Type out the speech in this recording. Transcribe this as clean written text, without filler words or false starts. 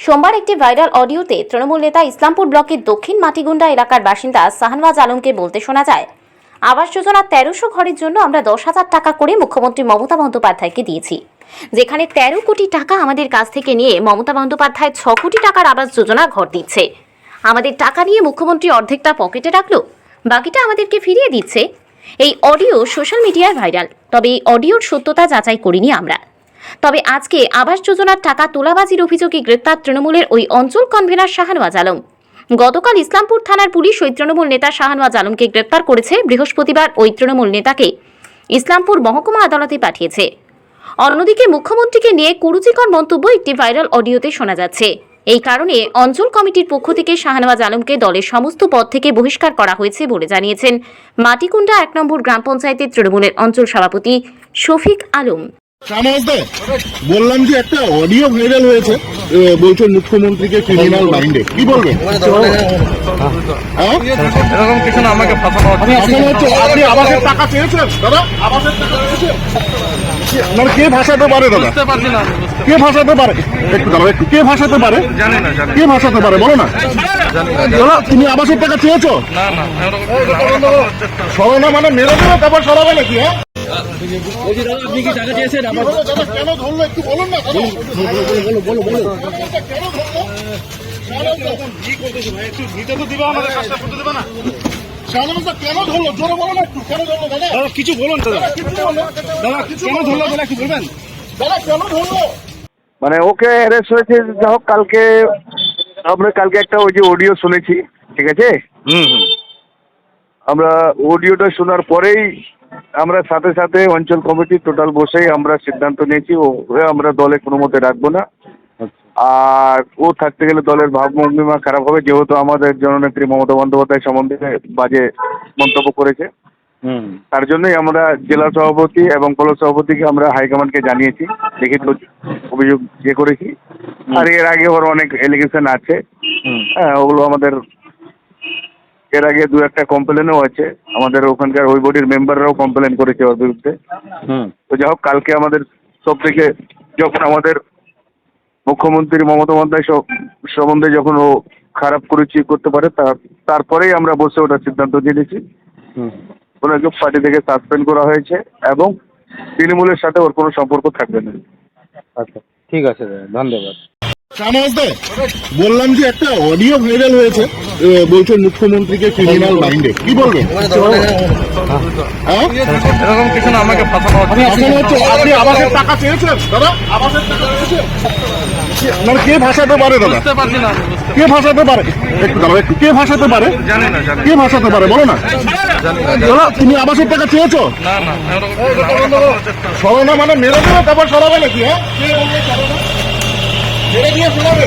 সোমবার একটি ভাইরাল অডিওতে তৃণমূল নেতা ইসলামপুর ব্লকের দক্ষিণ মাটিগুন্ডা এলাকার বাসিন্দা শাহনওয়াজ আলমকে বলতে শোনা যায়, আবাস যোজনা ১৩০০ ঘরের জন্য আমরা ১০,০০০ টাকা করে মুখ্যমন্ত্রী মমতা বন্দ্যোপাধ্যায়কে দিয়েছি, যেখানে ১৩ কোটি টাকা আমাদের কাছ থেকে নিয়ে মমতা বন্দ্যোপাধ্যায় ৬ কোটি টাকার আবাস যোজনা ঘর দিচ্ছে। আমাদের টাকা নিয়ে মুখ্যমন্ত্রী অর্ধেকটা পকেটে রাখলো, বাকিটা আমাদেরকে ফিরিয়ে দিচ্ছে। এই অডিও সোশ্যাল মিডিয়ায় ভাইরাল। তবে এই অডিওর সত্যতা যাচাই করিনি আমরা। তবে আজকে আবাস যোজনার টাকা তোলাবাজির অভিযোগে গ্রেপ্তার তৃণমূলের ওই অঞ্চল কনভেনার শাহনওয়াজ আলম। গতকাল ইসলামপুর থানার পুলিশ ওই তৃণমূল নেতা শাহনওয়াজ আলমকে গ্রেপ্তার করেছে। বৃহস্পতিবার ওই তৃণমূল নেতাকে ইসলামপুর মহকুমা আদালতে পাঠিয়েছে। অন্যদিকে মুখ্যমন্ত্রীকে নিয়ে কুরুচিকর মন্তব্য একটি ভাইরাল অডিওতে শোনা যাচ্ছে। এই কারণে অঞ্চল কমিটির পক্ষ থেকে শাহনওয়াজ আলমকে দলের সমস্ত পদ থেকে বহিষ্কার করা হয়েছে বলে জানিয়েছেন মাটিকুন্ডা ১ নম্বর গ্রাম পঞ্চায়েতের তৃণমূলের অঞ্চল সভাপতি শফিক আলম। বললাম যে একটা অডিও ভাইরাল হয়েছে, বলছেন মুখ্যমন্ত্রীকে ক্রিমিনাল মাইন্ডে, কি বলবেন? এরকম কিছু না, আমাকে ফাঁসানো হচ্ছে। আপনি আবাসের টাকা চেয়েছেন দাদা? আবাসের টাকা চেয়েছেন? মানে কে ভাষাতে পারে দাদা? বুঝতে পারছি না। কে ভাষাতে পারে? একটু দাঁড়াও, একটু কে ভাষাতে পারে? জানি না। কে ভাষাতে পারে বলো না। তুমি আবাসের টাকা চেয়েছো? না। সরানো মানে মেরে দেবো, তারপর সরাবে নাকি? হ্যাঁ, আপনি কি টাকা চেয়েছেন? কেন ধরলো একটু বলুন না। বলো। কেন ধরলো জোরে বলো না, একটু কেন ধরলো দাদা? কিছু বলুন দাদা, কেন ধরলো দাদা, কি বলবেন? দাদা কেন ধরলো? মানে ওকে অ্যারেস্ট হয়েছে। যাই হোক, আমরা কালকে একটা ওই যে অডিও শুনেছি, ঠিক আছে? আমরা অডিওটা শোনার পরেই আমরা সাথে সাথে অঞ্চল কমিটি টোটাল বসেই আমরা সিদ্ধান্ত নিয়েছি ওকে আমরা দলে কোনো মতে রাখবো না। আর ও থাকতে গেলে দলের ভাবভঙ্গিমা খারাপ হবে, যেহেতু আমাদের জননেত্রী মমতা বন্দ্যোপাধ্যায় সম্বন্ধে বাজে মন্তব্য করেছে। তার জন্যই আমরা জেলা সভাপতি এবং ব্লক সভাপতিকে আমরা হাইকমান্ডকে জানিয়েছি, লিখিত অভিযোগ করেছি। আর এর আগে ওর অনেক এলিগেশন আছে, হ্যাঁ, ওগুলো আমাদের এর আগে ২-১টা কমপ্লেনও আছে। আমাদের ওখানকার ওই বডির মেম্বাররাও কমপ্লেন করেছে ওর বিরুদ্ধে। তো যাই হোক, কালকে আমাদের সব থেকে যখন আমাদের মুখ্যমন্ত্রী মমতা বন্দ্যোপাধ্যায় সম্বন্ধে যখন ও খারাপ করতে পারে, তারপরেই আমরা বসে ওটার সিদ্ধান্ত নিয়েছি। ওনাকে পার্টি থেকে সাসপেন্ড করা হয়েছে এবং তৃণমূলের সাথে ওর কোনো সম্পর্ক থাকবে না। আচ্ছা, ঠিক আছে, ধন্যবাদ। বললাম যে একটা অডিও ভাইরাল হয়েছে, বলছেন মুখ্যমন্ত্রীকে ক্রিমিনাল মাইন্ডে, কি বলবেন? এরকম কিছু না, আমাকে ফাঁসানো হচ্ছে। আপনি আবাসের টাকা চেয়েছেন দাদা? আবাসের টাকা চেয়েছেন? মানে কে ভাষাতে পারে দাদা? বুঝতে পারছি না। কে ভাষাতে পারে? একটু দাঁড়াও, একটু কে ভাষাতে পারে? জানি না। কে ভাষাতে পারে বলো না। তুমি আবাসের টাকা চেয়েছো? না। সরানো মানে মেরে দেবো, তারপর সরাবে নাকি? হ্যাঁ, কে বললো সরানো? মেরে দিয়ে শোনাবে।